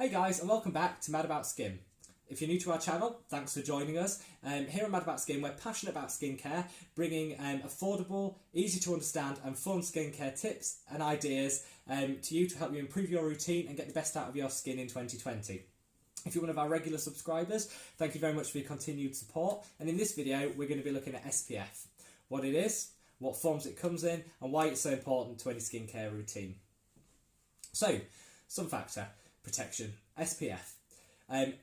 Hey guys, and welcome back to Mad About Skin. If you're new to our channel, thanks for joining us. Here at Mad About Skin, we're passionate about skincare, bringing affordable, easy to understand and fun skincare tips and ideas to you to help you improve your routine and get the best out of your skin in 2020. If you're one of our regular subscribers, thank you very much for your continued support. And in this video, we're going to be looking at SPF, what it is, what forms it comes in, and why it's so important to any skincare routine. So, sun factor protection, SPF.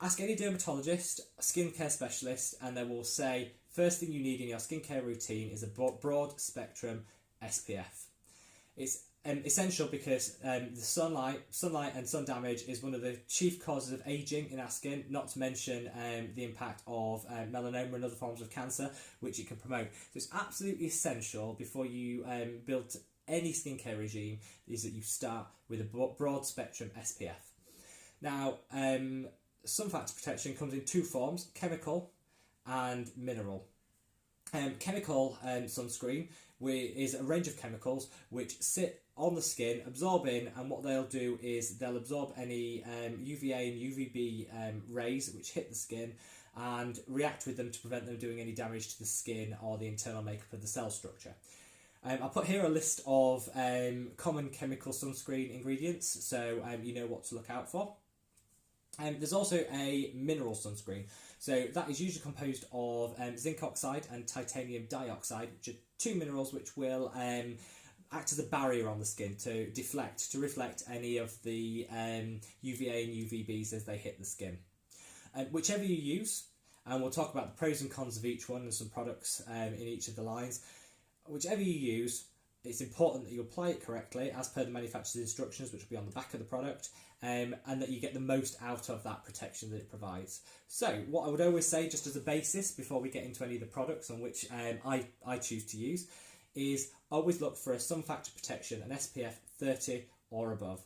Ask any dermatologist, skincare specialist, and they will say first thing you need in your skincare routine is a broad spectrum SPF. It's essential because the sunlight and sun damage is one of the chief causes of aging in our skin, not to mention the impact of melanoma and other forms of cancer, which it can promote. So it's absolutely essential before you build any skincare regime is that you start with a broad spectrum SPF. Now, sun factor protection comes in two forms, chemical and mineral. Chemical sunscreen is a range of chemicals which sit on the skin, absorb in, and what they'll do is they'll absorb any UVA and UVB rays which hit the skin and react with them to prevent them doing any damage to the skin or the internal makeup of the cell structure. I'll put here a list of common chemical sunscreen ingredients so you know what to look out for. There's also a mineral sunscreen, so that is usually composed of zinc oxide and titanium dioxide, which are two minerals which will act as a barrier on the skin to reflect any of the UVA and UVBs as they hit the skin. Whichever you use, and we'll talk about the pros and cons of each one and some products in each of the lines, whichever you use, it's important that you apply it correctly as per the manufacturer's instructions, which will be on the back of the product, and that you get the most out of that protection that it provides. So what I would always say, just as a basis before we get into any of the products on which I choose to use, is always look for a sun factor protection, an SPF 30 or above.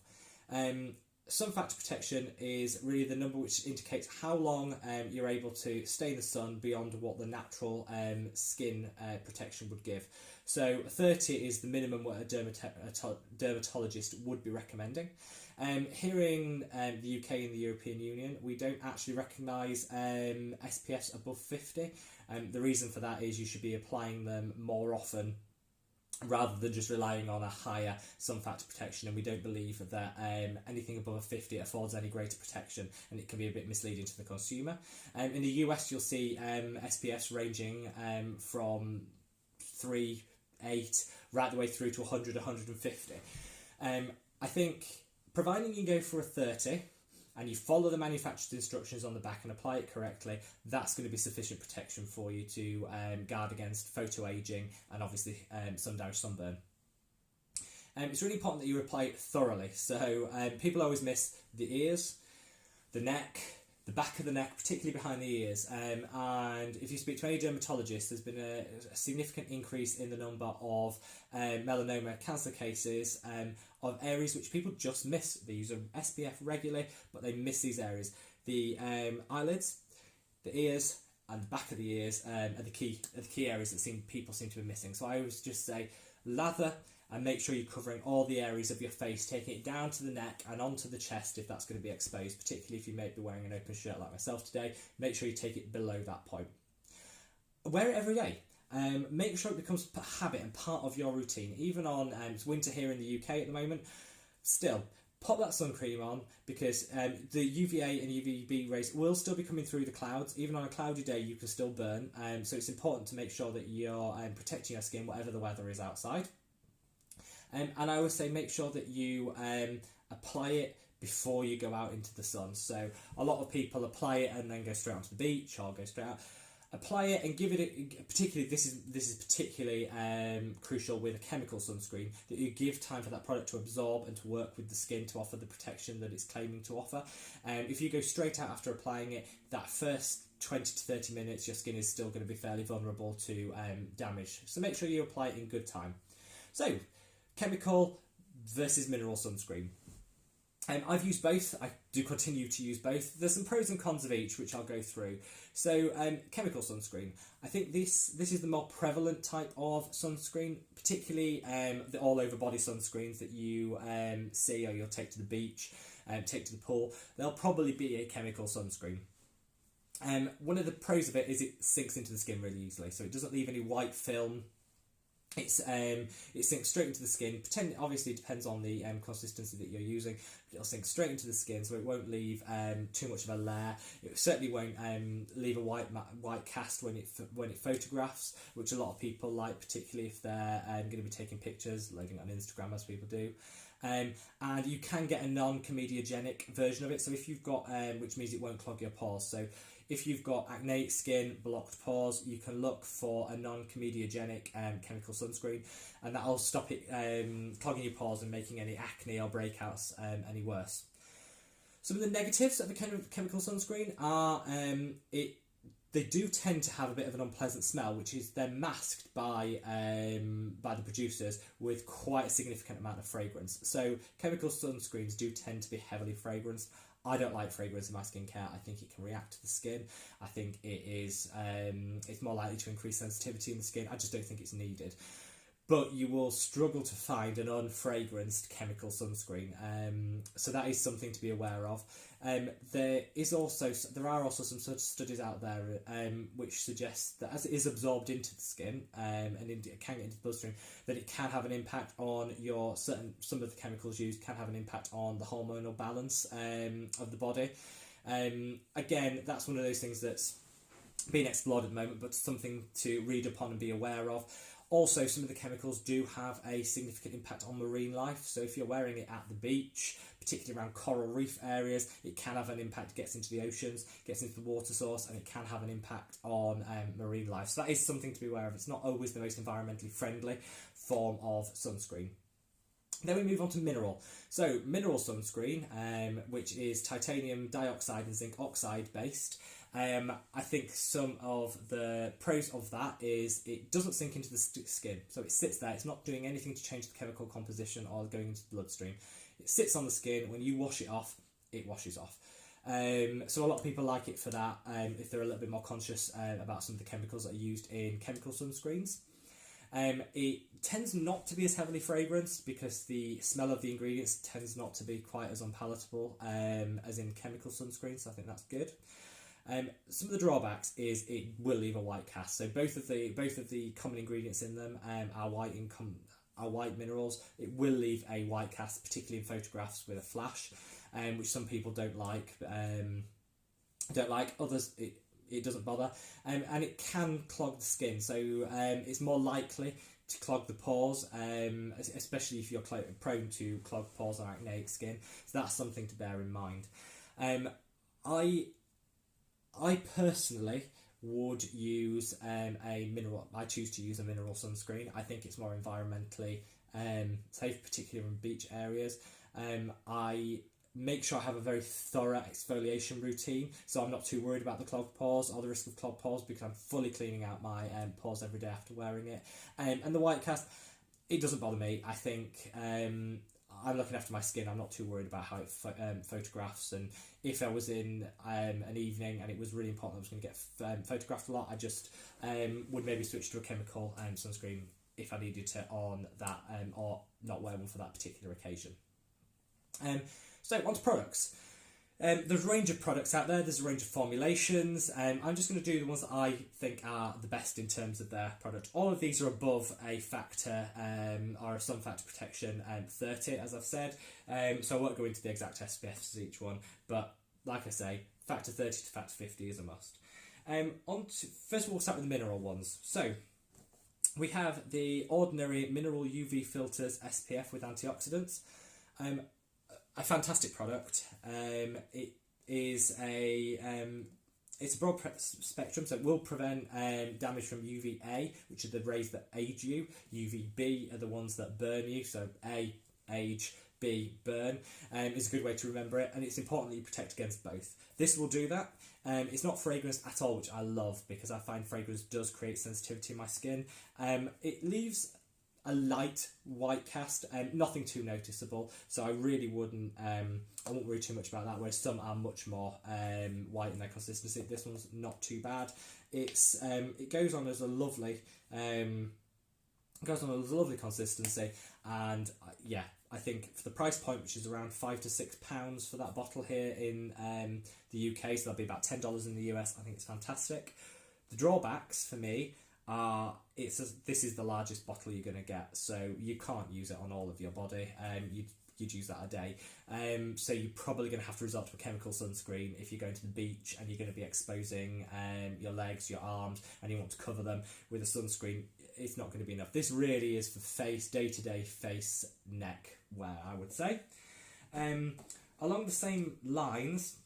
Sun factor protection is really the number which indicates how long you're able to stay in the sun beyond what the natural skin protection would give. So 30 is the minimum what a dermatologist would be recommending. Here in the UK and the European Union, we don't actually recognise SPFs above 50. The reason for that is you should be applying them more often rather than just relying on a higher sun factor protection, and we don't believe that anything above a 50 affords any greater protection, and it can be a bit misleading to the consumer. In the US, you'll see SPFs ranging from 3, 8, right the way through to 100, 150. I think providing you go for a 30 and you follow the manufacturer's instructions on the back and apply it correctly, that's going to be sufficient protection for you to guard against photo-aging and obviously sun damage, sunburn. It's really important that you apply it thoroughly. So people always miss the ears, the neck, the back of the neck, particularly behind the ears. And if you speak to any dermatologist, there's been a significant increase in the number of melanoma cancer cases of areas which people just miss. They use an SPF regularly, but they miss these areas. The eyelids, the ears, and the back of the ears are the key areas that people seem to be missing. So I always just say lather and make sure you're covering all the areas of your face, taking it down to the neck and onto the chest if that's going to be exposed, particularly if you may be wearing an open shirt like myself today. Make sure you take it below that point. Wear it every day. Make sure it becomes a habit and part of your routine. Even on it's winter here in the UK at the moment, still pop that sun cream on because the UVA and UVB rays will still be coming through the clouds. Even on a cloudy day you can still burn, so it's important to make sure that you're protecting your skin whatever the weather is outside. And I always say make sure that you apply it before you go out into the sun. So a lot of people apply it and then go straight onto the beach or go straight out. Apply it and give it particularly this is particularly crucial with a chemical sunscreen, that you give time for that product to absorb and to work with the skin to offer the protection that it's claiming to offer. If you go straight out after applying it, that first 20 to 30 minutes your skin is still going to be fairly vulnerable to damage. So make sure you apply it in good time. So chemical versus mineral sunscreen. I've used both. I do continue to use both. There's some pros and cons of each, which I'll go through. So, chemical sunscreen. I think this is the more prevalent type of sunscreen, particularly the all-over body sunscreens that you see or you'll take to the beach. take to the pool, they'll probably be a chemical sunscreen. One of the pros of it is it sinks into the skin really easily, so it doesn't leave any white film. It sinks straight into the skin. Obviously, it depends on the consistency that you're using. It'll sink straight into the skin, so it won't leave too much of a layer. It certainly won't leave a white cast when it photographs, which a lot of people like, particularly if they're going to be taking pictures, loading it on Instagram as people do. And you can get a non-comedogenic version of it. So if you've got, which means it won't clog your pores. So if you've got acneic skin, blocked pores, you can look for a non-comedogenic chemical sunscreen, and that'll stop it clogging your pores and making any acne or breakouts any worse. Some of the negatives of a chemical sunscreen are they do tend to have a bit of an unpleasant smell, which is they're masked by the producers with quite a significant amount of fragrance. So chemical sunscreens do tend to be heavily fragranced. I don't like fragrance in my skincare. I think it can react to the skin. I think it is it's more likely to increase sensitivity in the skin. I just don't think it's needed. But you will struggle to find an unfragranced chemical sunscreen. So that is something to be aware of. There are also some such studies out there which suggest that as it is absorbed into the skin and it can get into the bloodstream, that it can have an impact on some of the chemicals used can have an impact on the hormonal balance of the body. Again, that's one of those things that's being explored at the moment, but something to read upon and be aware of. Also, some of the chemicals do have a significant impact on marine life. So if you're wearing it at the beach, particularly around coral reef areas, it can have an impact. It gets into the oceans, gets into the water source, and it can have an impact on marine life. So that is something to be aware of. It's not always the most environmentally friendly form of sunscreen. Then we move on to mineral. So mineral sunscreen, which is titanium dioxide and zinc oxide based. I think some of the pros of that is it doesn't sink into the skin. So it sits there. It's not doing anything to change the chemical composition or going into the bloodstream. It sits on the skin. When you wash it off, it washes off. So a lot of people like it for that, if they're a little bit more conscious about some of the chemicals that are used in chemical sunscreens. It tends not to be as heavily fragranced because the smell of the ingredients tends not to be quite as unpalatable as in chemical sunscreens, so I think that's good. Some of the drawbacks is it will leave a white cast. So both of the common ingredients in them are white minerals. It will leave a white cast, particularly in photographs with a flash, which some people don't like. Others it doesn't bother, and it can clog the skin. So it's more likely to clog the pores, especially if you're prone to clogged pores or acneic skin. So that's something to bear in mind. I personally would use I choose to use a mineral sunscreen. I think it's more environmentally safe, particularly in beach areas. I make sure I have a very thorough exfoliation routine, so I'm not too worried about the clogged pores or the risk of clogged pores because I'm fully cleaning out my pores every day after wearing it. And the white cast, it doesn't bother me. I think I'm looking after my skin. I'm not too worried about how it photographs, and if I was in an evening and it was really important I was going to get photographed a lot, I just would maybe switch to a chemical sunscreen if I needed to on that, or not wear one for that particular occasion. So on to products. There's a range of products out there, there's a range of formulations. I'm just going to do the ones that I think are the best in terms of their product. All of these are above a factor or a sun factor protection 30, as I've said. So I won't go into the exact SPFs of each one, but like I say, factor 30 to factor 50 is a must. First of all, we'll start with the mineral ones. So we have the ordinary mineral UV filters SPF with antioxidants. A fantastic product. It is it's a broad spectrum, so it will prevent damage from UVA, which are the rays that age you. UVB are the ones that burn you. So A, age, B, burn is a good way to remember it, and it's important that you protect against both. This will do that. It's not fragrance at all, which I love because I find fragrance does create sensitivity in my skin. It leaves a light white cast, nothing too noticeable, so I really wouldn't I won't worry too much about that, whereas some are much more white in their consistency. This one's not too bad. It goes on as a lovely consistency, and yeah, I think for the price point, which is around £5 to £6 for that bottle here in the UK, so that'll be about $10 in the US, I think it's fantastic. The drawbacks for me are this is the largest bottle you're going to get, so you can't use it on all of your body. You'd use that a day. So you're probably going to have to resort to a chemical sunscreen if you're going to the beach and you're going to be exposing your legs, your arms, and you want to cover them with a sunscreen. It's not going to be enough. This really is for face, day-to-day face, neck wear, I would say. Along the same lines,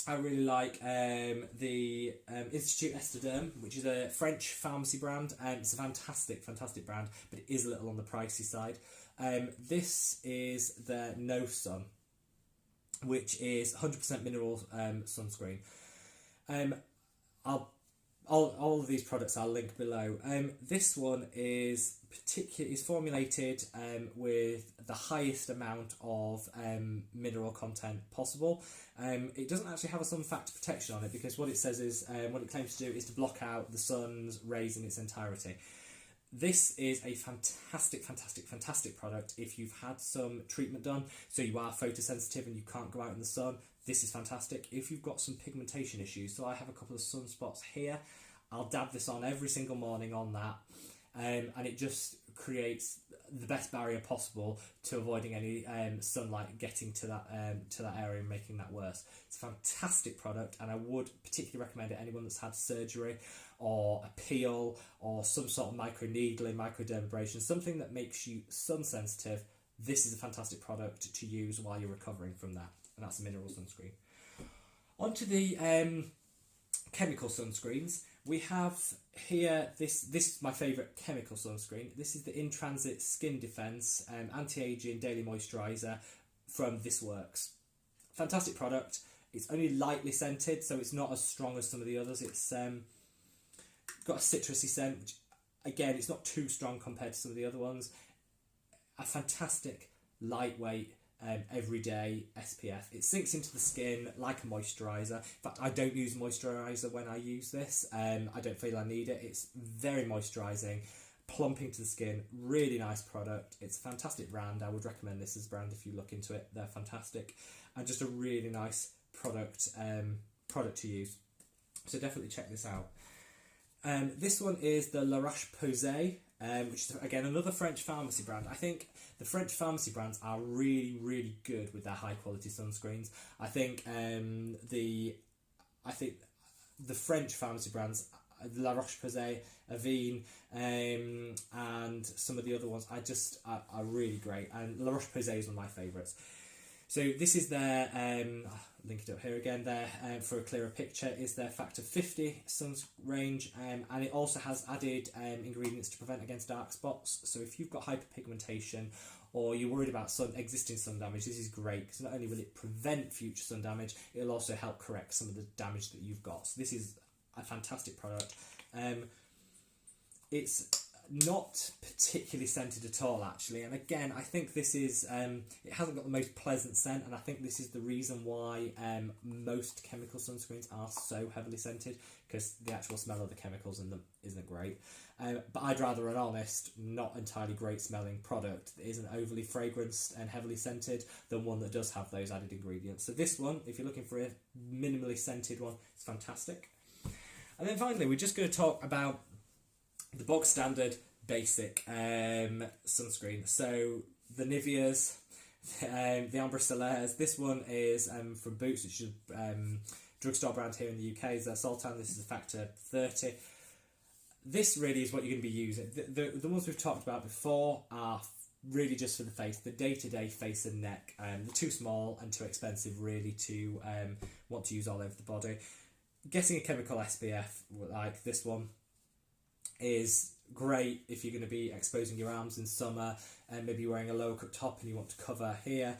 I really like the Institut Estherderm, which is a French pharmacy brand. It's a fantastic brand, but it is a little on the pricey side. This is the No Sun, which is 100% mineral sunscreen. All of these products I'll link below. This one is formulated with the highest amount of mineral content possible. It doesn't actually have a sun factor protection on it, because what it says is what it claims to do is to block out the sun's rays in its entirety. This is a fantastic product if you've had some treatment done, so you are photosensitive and you can't go out in the sun. This is fantastic. If you've got some pigmentation issues, so I have a couple of sunspots here, I'll dab this on every single morning on that, and it just creates the best barrier possible to avoiding any sunlight getting to that area and making that worse. It's a fantastic product, and I would particularly recommend it to anyone that's had surgery or a peel or some sort of micro needling, microdermabrasion, something that makes you sun sensitive. This is a fantastic product to use while you're recovering from that, and that's a mineral sunscreen. Onto the chemical sunscreens. We have here, this is my favourite chemical sunscreen. This is the In Transit Skin Defence Anti-Aging Daily Moisturiser from This Works. Fantastic product. It's only lightly scented, so it's not as strong as some of the others. It's got a citrusy scent, which again, it's not too strong compared to some of the other ones. A fantastic, lightweight, everyday SPF. It sinks into the skin like a moisturiser. In fact, I don't use moisturiser when I use this. I don't feel I need it. It's very moisturising, plumping to the skin. Really nice product. It's a fantastic brand. I would recommend this as a brand if you look into it. They're fantastic, and just a really nice product to use. So definitely check this out. This one is the La Roche-Posay, which is again another French pharmacy brand. I think the French pharmacy brands are really good with their high quality sunscreens. I think the French pharmacy brands, La Roche-Posay, Avène, and some of the other ones, are really great. And La Roche-Posay is one of my favourites. So this is their, I'll link it up here again, there for a clearer picture, is their Factor 50 sun range, and it also has added ingredients to prevent against dark spots. So if you've got hyperpigmentation or you're worried about existing sun damage, this is great, because not only will it prevent future sun damage, it'll also help correct some of the damage that you've got. So this is a fantastic product. It's not particularly scented at all, actually, and again, I think this is it hasn't got the most pleasant scent, and I think this is the reason why most chemical sunscreens are so heavily scented, because the actual smell of the chemicals in them isn't great. But I'd rather an honest, not entirely great smelling product that isn't overly fragranced and heavily scented than one that does have those added ingredients. So this one, if you're looking for a minimally scented one, it's fantastic. And then finally, we're just going to talk about the bog standard basic sunscreen. So the Niveas, the Ambre Solaires. This one is from Boots, which is a drugstore brand here in the UK. Is their Sultan. This is a Factor 30. This really is what you're going to be using. The ones we've talked about before are really just for the face, the day-to-day face and neck. They're too small and too expensive really to want to use all over the body. Getting a chemical SPF like this one is great if you're going to be exposing your arms in summer and maybe wearing a lower cut top and you want to cover here,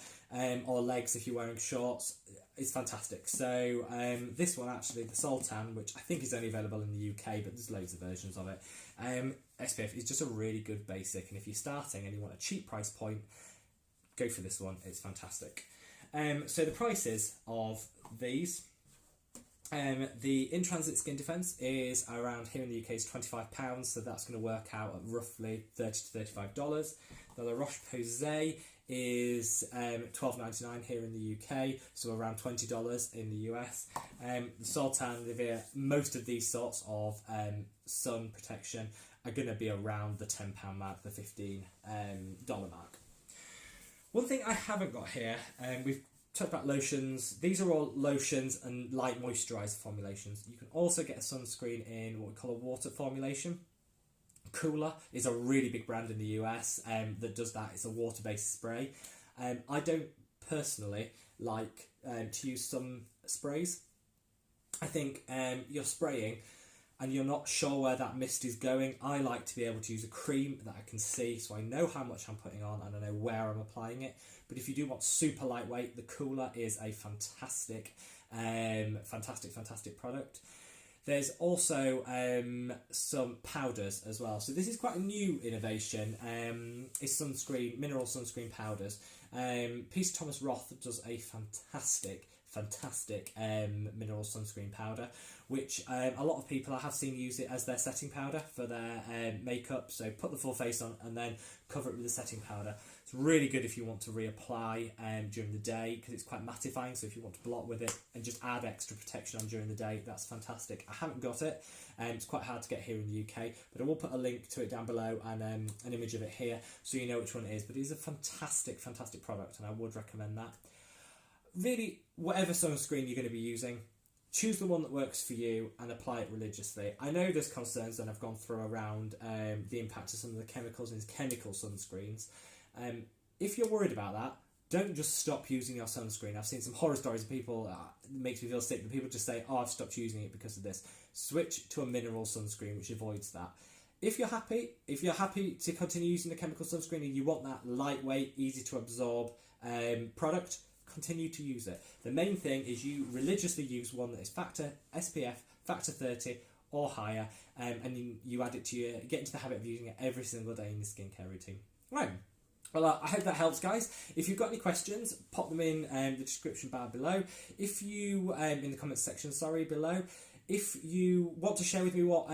or legs if you're wearing shorts. It's fantastic. So this one actually, the Sultan, which I think is only available in the UK, but there's loads of versions of it, SPF is just a really good basic, and if you're starting and you want a cheap price point, go for this one. It's fantastic. So the prices of these, the In Transit Skin Defence is around here in the UK is £25, so that's going to work out at roughly $30 to $35. The La Roche-Posay is $12.99 here in the UK, so around $20 in the US. The Sultan Nivea, most of these sorts of sun protection are going to be around the £10 mark, the $15 mark. One thing I haven't got here, we've talked about lotions. These are all lotions and light moisturiser formulations. You can also get a sunscreen in what we call a water formulation. Cooler is a really big brand in the US that does that. It's a water-based spray. I don't personally like to use some sprays. I think you're spraying and you're not sure where that mist is going. I like to be able to use a cream that I can see, so I know how much I'm putting on and I know where I'm applying it. But if you do want super lightweight, the Cooler is a fantastic product. There's also some powders as well. So this is quite a new innovation. It's sunscreen, mineral sunscreen powders. Peace Thomas Roth does a fantastic mineral sunscreen powder, which a lot of people I have seen use it as their setting powder for their makeup. So put the full face on and then cover it with a setting powder. It's really good if you want to reapply during the day, because it's quite mattifying. So if you want to blot with it and just add extra protection on during the day, that's fantastic. I haven't got it. It's quite hard to get here in the UK, but I will put a link to it down below and an image of it here so you know which one it is. But it is a fantastic product, and I would recommend that. Really, whatever sunscreen you're going to be using, choose the one that works for you and apply it religiously. I know there's concerns, and I've gone through around the impact of some of the chemicals in chemical sunscreens. If you're worried about that, don't just stop using your sunscreen. I've seen some horror stories of people, it makes me feel sick, that people just say, oh, I've stopped using it because of this. Switch to a mineral sunscreen, which avoids that. If you're happy to continue using the chemical sunscreen and you want that lightweight, easy to absorb product, continue to use it. The main thing is you religiously use one that is SPF, factor 30 or higher, and you add it to get into the habit of using it every single day in your skincare routine. Right. Well, I hope that helps, guys. If you've got any questions, pop them in the description bar below. If you, in the comments section, below. If you want to share with me what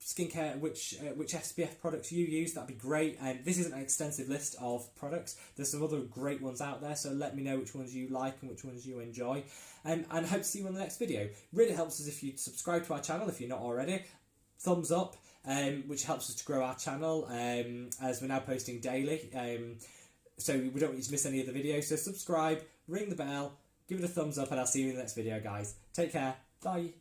skincare, which SPF products you use, that'd be great. This isn't an extensive list of products. There's some other great ones out there, so let me know which ones you like and which ones you enjoy. And I hope to see you on the next video. Really helps us if you subscribe to our channel if you're not already. Thumbs up. Which helps us to grow our channel, as we're now posting daily, so we don't want you to miss any of the videos. So subscribe, ring the bell, give it a thumbs up, and I'll see you in the next video, guys. Take care, bye.